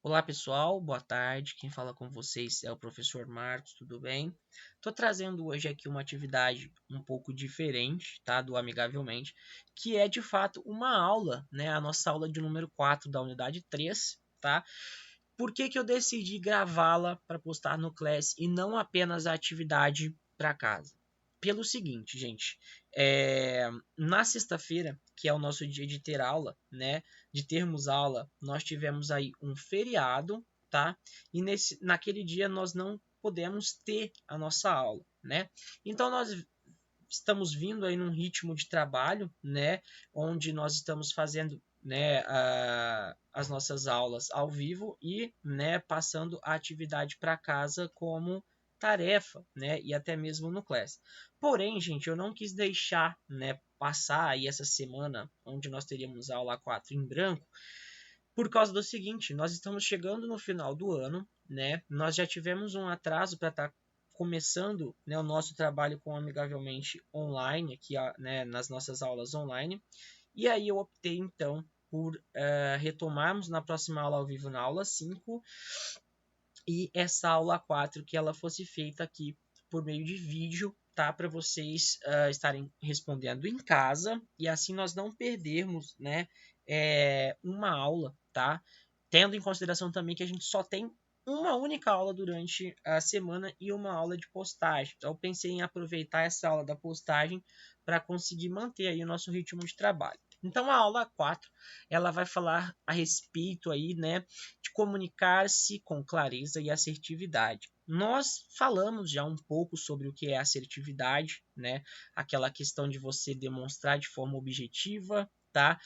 Olá pessoal, boa tarde. Quem fala com vocês é o professor Marcos, tudo bem? Estou trazendo hoje aqui uma atividade um pouco diferente, tá? Do Amigavelmente, que é de fato uma aula, né? A nossa aula de número 4 da unidade 3, tá? Por que que eu decidi gravá-la para postar no Class e não apenas a atividade para casa? Pelo seguinte, gente, na sexta-feira, que é o nosso dia de ter aula, né? De termos aula, nós tivemos aí um feriado, tá? E naquele dia nós não podemos ter a nossa aula, né? Então nós estamos vindo aí num ritmo de trabalho, né? Onde nós estamos fazendo, né, as nossas aulas ao vivo e, né, passando a atividade para casa como tarefa, né, e até mesmo no Class. Porém, gente, eu não quis deixar, né, passar aí essa semana onde nós teríamos aula 4 em branco, por causa do seguinte, nós estamos chegando no final do ano, né? Nós já tivemos um atraso para estar começando, né, o nosso trabalho com Amigavelmente online, aqui, né, nas nossas aulas online. E aí eu optei, então, por retomarmos na próxima aula ao vivo, na aula 5, e essa aula 4 que ela fosse feita aqui por meio de vídeo, tá? Para vocês estarem respondendo em casa e assim nós não perdermos, né, uma aula, tá? Tendo em consideração também que a gente só tem uma única aula durante a semana e uma aula de postagem. Então eu pensei em aproveitar essa aula da postagem para conseguir manter aí o nosso ritmo de trabalho. Então a aula 4, ela vai falar a respeito aí, né, de comunicar-se com clareza e assertividade. Nós falamos já um pouco sobre o que é assertividade, né? Aquela questão de você demonstrar de forma objetiva, tá?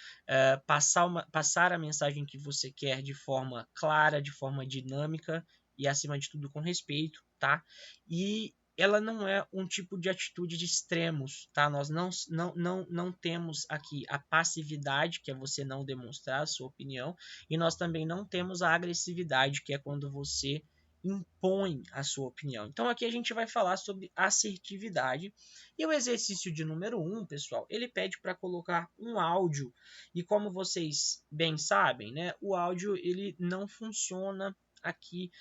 Passar a mensagem que você quer de forma clara, de forma dinâmica e, acima de tudo, com respeito, tá? E ela não é um tipo de atitude de extremos, tá? Nós não temos aqui a passividade, que é você não demonstrar a sua opinião, e nós também não temos a agressividade, que é quando você impõe a sua opinião. Então aqui a gente vai falar sobre assertividade. E o exercício de número 1, pessoal, ele pede para colocar um áudio. E como vocês bem sabem, né, o áudio ele não funciona aqui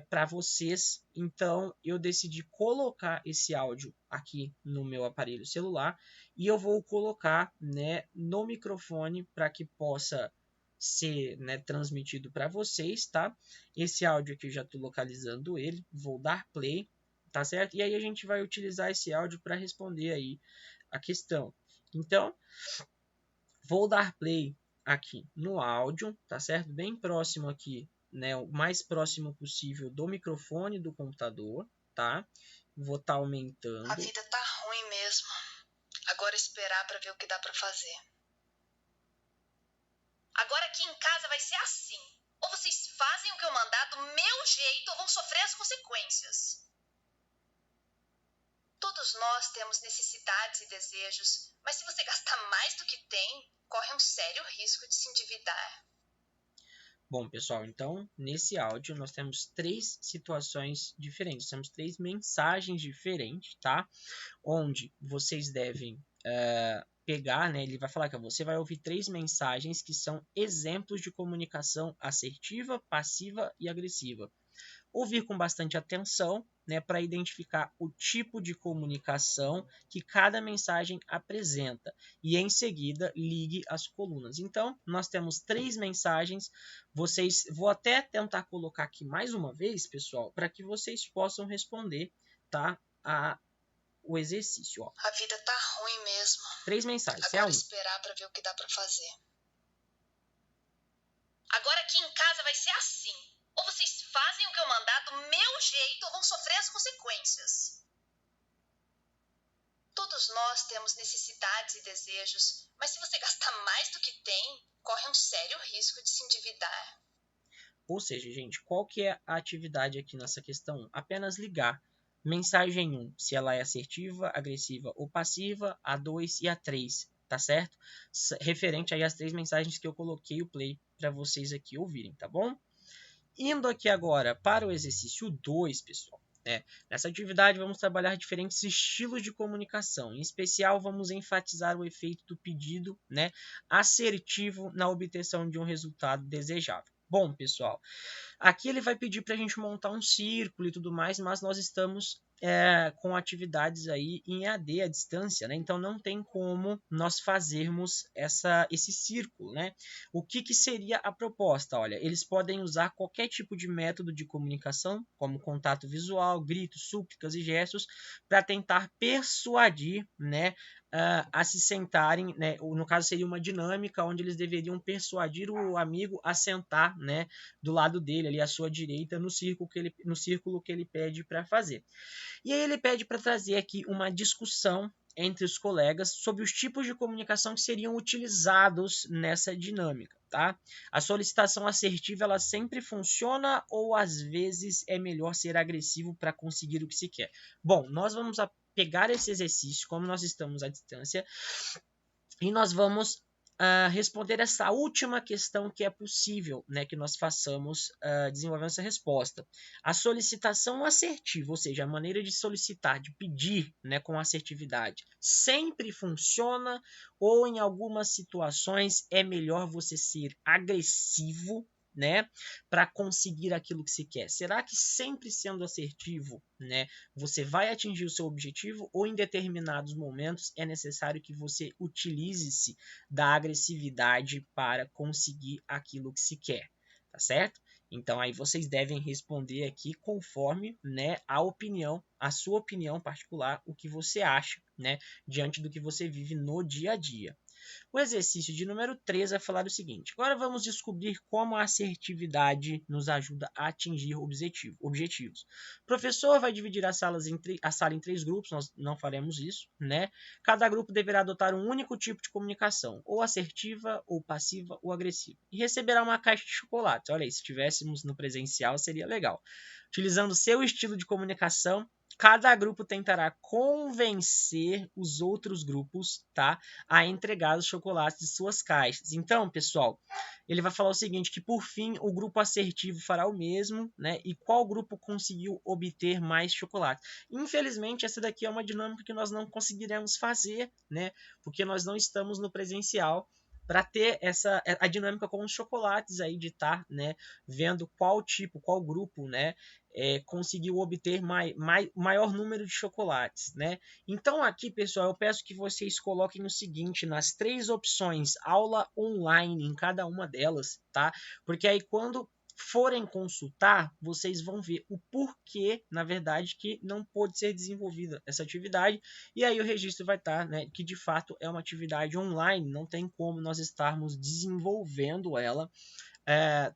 para vocês. Então eu decidi colocar esse áudio aqui no meu aparelho celular e eu vou colocar, né, no microfone para que possa ser, né, transmitido para vocês, tá? Esse áudio aqui eu já estou localizando ele, vou dar play, tá certo? E aí a gente vai utilizar esse áudio para responder aí a questão. Então, vou dar play aqui no áudio, tá certo? Bem próximo aqui, né, o mais próximo possível do microfone do computador, tá? Vou estar aumentando. A vida tá ruim mesmo. Agora esperar para ver o que dá para fazer. Agora aqui em casa vai ser assim. Ou vocês fazem o que eu mandar do meu jeito ou vão sofrer as consequências. Todos nós temos necessidades e desejos, mas se você gastar mais do que tem, corre um sério risco de se endividar. Bom, pessoal, então nesse áudio nós temos 3 situações diferentes, temos 3 mensagens diferentes, tá? Onde vocês devem pegar, né? Ele vai falar que você vai ouvir 3 mensagens que são exemplos de comunicação assertiva, passiva e agressiva. Ouvir com bastante atenção, né, para identificar o tipo de comunicação que cada mensagem apresenta e em seguida ligue as colunas. Então, nós temos 3 mensagens. Vou até tentar colocar aqui mais uma vez, pessoal, para que vocês possam responder, tá? O exercício, ó. A vida tá ruim mesmo. 3 mensagens. Agora esperar para ver o que dá para fazer. Agora aqui em casa vai ser assim. Ou vocês fazem o que eu mandar do meu jeito ou vão sofrer as consequências. Todos nós temos necessidades e desejos, mas se você gastar mais do que tem, corre um sério risco de se endividar. Ou seja, gente, qual que é a atividade aqui nessa questão? Apenas ligar. Mensagem 1, se ela é assertiva, agressiva ou passiva, a 2 e a 3, tá certo? Referente aí às 3 mensagens que eu coloquei o play para vocês aqui ouvirem, tá bom? Indo aqui agora para o exercício 2, pessoal. Nessa atividade vamos trabalhar diferentes estilos de comunicação. Em especial, vamos enfatizar o efeito do pedido, né, assertivo na obtenção de um resultado desejável. Bom, pessoal, aqui ele vai pedir para a gente montar um círculo e tudo mais, mas nós estamos com atividades aí em EAD à distância, né? Então não tem como nós fazermos esse círculo, né? O que seria a proposta? Olha, eles podem usar qualquer tipo de método de comunicação, como contato visual, gritos, súplicas e gestos, para tentar persuadir, né, a se sentarem, né? No caso seria uma dinâmica onde eles deveriam persuadir o amigo a sentar, né, do lado dele, ali à sua direita, no círculo que ele pede para fazer. E aí ele pede para trazer aqui uma discussão entre os colegas sobre os tipos de comunicação que seriam utilizados nessa dinâmica, tá? A solicitação assertiva ela sempre funciona ou às vezes é melhor ser agressivo para conseguir o que se quer? Bom, nós vamos pegar esse exercício, como nós estamos à distância, e nós vamos responder essa última questão que é possível, né, que nós façamos desenvolvendo essa resposta. A solicitação assertiva, ou seja, a maneira de solicitar, de pedir, né, com assertividade, sempre funciona ou em algumas situações é melhor você ser agressivo, né, para conseguir aquilo que se quer? Será que sempre sendo assertivo, né, você vai atingir o seu objetivo ou em determinados momentos é necessário que você utilize-se da agressividade para conseguir aquilo que se quer, tá certo? Então aí vocês devem responder aqui conforme, né, a sua opinião particular, o que você acha, né, diante do que você vive no dia a dia. O exercício de número 3 vai falar o seguinte: agora vamos descobrir como a assertividade nos ajuda a atingir objetivos. O professor vai dividir a sala em 3 grupos, nós não faremos isso, né? Cada grupo deverá adotar um único tipo de comunicação, ou assertiva, ou passiva, ou agressiva, e receberá uma caixa de chocolate. Olha aí, se estivéssemos no presencial seria legal. Utilizando seu estilo de comunicação, cada grupo tentará convencer os outros grupos, tá, a entregar os chocolates de suas caixas. Então, pessoal, ele vai falar o seguinte, que por fim o grupo assertivo fará o mesmo, né? E qual grupo conseguiu obter mais chocolates? Infelizmente, essa daqui é uma dinâmica que nós não conseguiremos fazer, né? Porque nós não estamos no presencial para ter a dinâmica com os chocolates aí de estar, né, vendo qual grupo, né, conseguiu obter maior número de chocolates, né? Então aqui, pessoal, eu peço que vocês coloquem o seguinte nas 3 opções, aula online em cada uma delas, tá? Porque aí quando forem consultar, vocês vão ver o porquê, na verdade, que não pôde ser desenvolvida essa atividade, e aí o registro vai estar, né, que de fato é uma atividade online, não tem como nós estarmos desenvolvendo ela,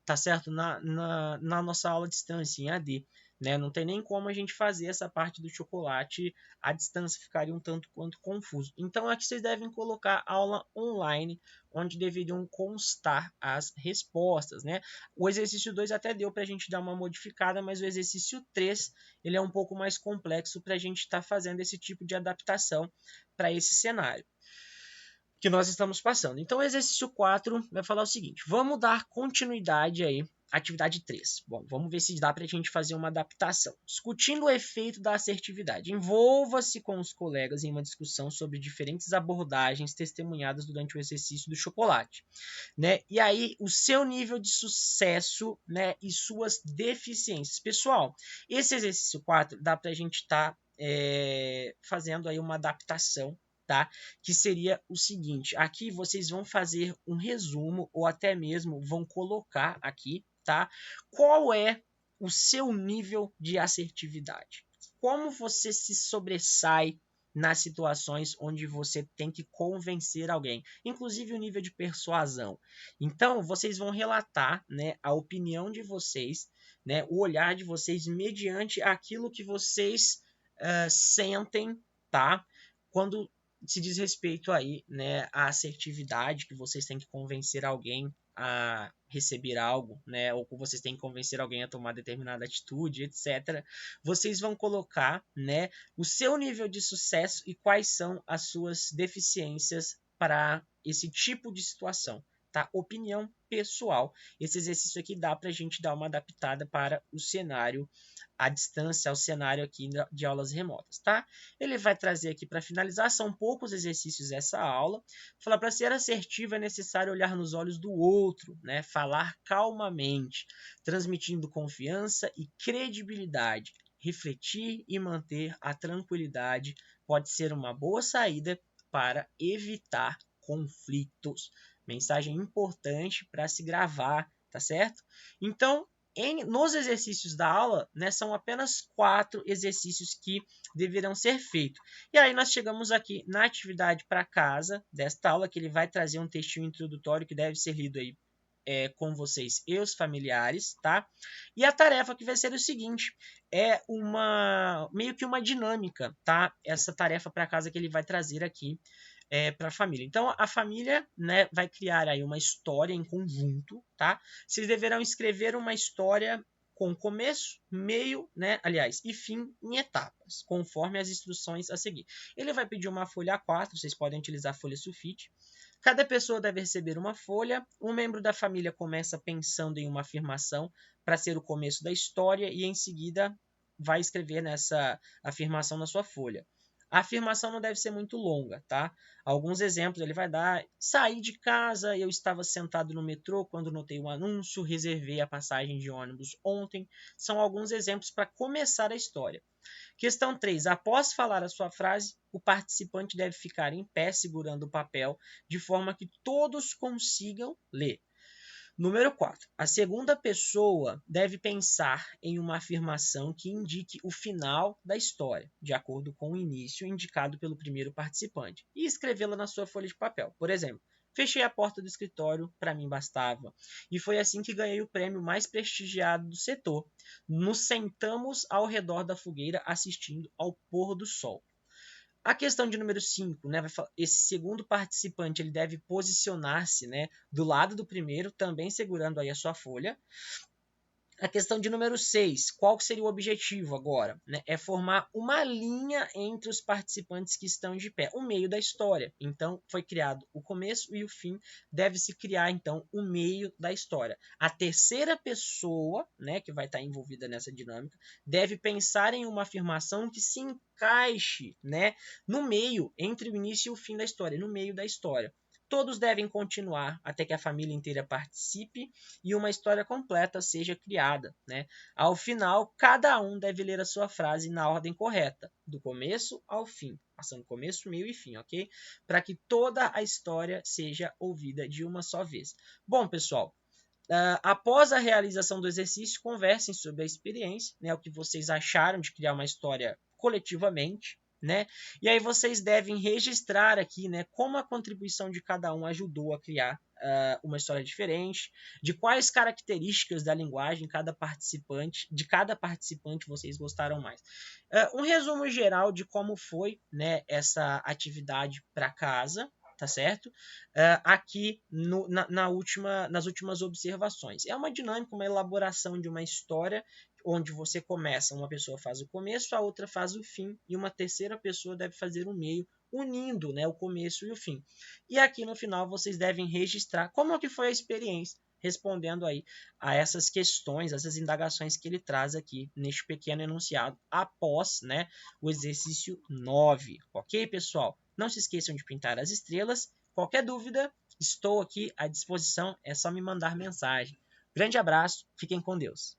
tá certo? Na nossa aula à distância, em AD. Né? Não tem nem como a gente fazer essa parte do chocolate à distância, ficaria um tanto quanto confuso. Então aqui vocês devem colocar aula online, onde deveriam constar as respostas. Né? O exercício 2 até deu para a gente dar uma modificada, mas o exercício 3 ele é um pouco mais complexo para a gente estar fazendo esse tipo de adaptação para esse cenário que nós estamos passando. Então, o exercício 4 vai falar o seguinte: vamos dar continuidade aí à atividade 3. Bom, vamos ver se dá para a gente fazer uma adaptação. Discutindo o efeito da assertividade. Envolva-se com os colegas em uma discussão sobre diferentes abordagens testemunhadas durante o exercício do chocolate. Né? E aí, o seu nível de sucesso, né, e suas deficiências. Pessoal, esse exercício 4 dá para a gente estar fazendo aí uma adaptação, tá? Que seria o seguinte: aqui vocês vão fazer um resumo ou até mesmo vão colocar aqui, tá? Qual é o seu nível de assertividade? Como você se sobressai nas situações onde você tem que convencer alguém, inclusive o nível de persuasão. Então, vocês vão relatar, né, a opinião de vocês, né, o olhar de vocês mediante aquilo que vocês sentem, tá? Quando se diz respeito aí, né, à assertividade, que vocês têm que convencer alguém a receber algo, né, ou que vocês têm que convencer alguém a tomar determinada atitude, etc. Vocês vão colocar, né, o seu nível de sucesso e quais são as suas deficiências para esse tipo de situação, tá? Opinião pessoal. Esse exercício aqui dá para a gente dar uma adaptada para o cenário à distância, ao cenário aqui de aulas remotas, tá? Ele vai trazer aqui para finalizar, são poucos exercícios essa aula. Fala, para ser assertivo é necessário olhar nos olhos do outro, né? Falar calmamente, transmitindo confiança e credibilidade. Refletir e manter a tranquilidade pode ser uma boa saída para evitar conflitos. Mensagem importante para se gravar, tá certo? Então, nos exercícios da aula, né, são apenas 4 exercícios que deverão ser feitos. E aí nós chegamos aqui na atividade para casa desta aula, que ele vai trazer um textinho introdutório que deve ser lido aí com vocês e os familiares, tá? E a tarefa que vai ser o seguinte, é meio que uma dinâmica, tá? Essa tarefa para casa que ele vai trazer aqui para a família. Então, a família, né, vai criar aí uma história em conjunto, tá? Vocês deverão escrever uma história com começo, meio, né, aliás, e fim em etapas, conforme as instruções a seguir. Ele vai pedir uma folha A4, vocês podem utilizar a folha sulfite. Cada pessoa deve receber uma folha. Um membro da família começa pensando em uma afirmação para ser o começo da história e em seguida vai escrever nessa afirmação na sua folha. A afirmação não deve ser muito longa, tá? Alguns exemplos ele vai dar: saí de casa, eu estava sentado no metrô quando notei um anúncio, reservei a passagem de ônibus ontem. São alguns exemplos para começar a história. Questão 3. Após falar a sua frase, o participante deve ficar em pé segurando o papel de forma que todos consigam ler. Número 4. A segunda pessoa deve pensar em uma afirmação que indique o final da história, de acordo com o início indicado pelo primeiro participante, e escrevê-la na sua folha de papel. Por exemplo, fechei a porta do escritório, para mim bastava. E foi assim que ganhei o prêmio mais prestigiado do setor. Nos sentamos ao redor da fogueira assistindo ao pôr do sol. A questão de número 5, né, esse segundo participante ele deve posicionar-se, né, do lado do primeiro, também segurando aí a sua folha. A questão de número 6, qual seria o objetivo agora? Né? É formar uma linha entre os participantes que estão de pé, o meio da história. Então, foi criado o começo e o fim, deve-se criar, então, o meio da história. A terceira pessoa, né, que vai estar envolvida nessa dinâmica, deve pensar em uma afirmação que se encaixe, né, no meio, entre o início e o fim da história, no meio da história. Todos devem continuar até que a família inteira participe e uma história completa seja criada, né? Ao final, cada um deve ler a sua frase na ordem correta, do começo ao fim, passando começo, meio e fim, ok? Para que toda a história seja ouvida de uma só vez. Bom, pessoal, após a realização do exercício, conversem sobre a experiência, né? O que vocês acharam de criar uma história coletivamente, né? E aí vocês devem registrar aqui, né, como a contribuição de cada um ajudou a criar uma história diferente, de quais características da linguagem de cada participante vocês gostaram mais. Um resumo geral de como foi, né, essa atividade para casa, tá certo? Aqui nas últimas observações. É uma dinâmica, uma elaboração de uma história onde você começa, uma pessoa faz o começo, a outra faz o fim e uma terceira pessoa deve fazer o meio, unindo, né, o começo e o fim. E aqui no final vocês devem registrar como é que foi a experiência, respondendo aí a essas questões, essas indagações que ele traz aqui neste pequeno enunciado após, né, o exercício 9. Ok, pessoal? Não se esqueçam de pintar as estrelas. Qualquer dúvida, estou aqui à disposição, é só me mandar mensagem. Grande abraço, fiquem com Deus.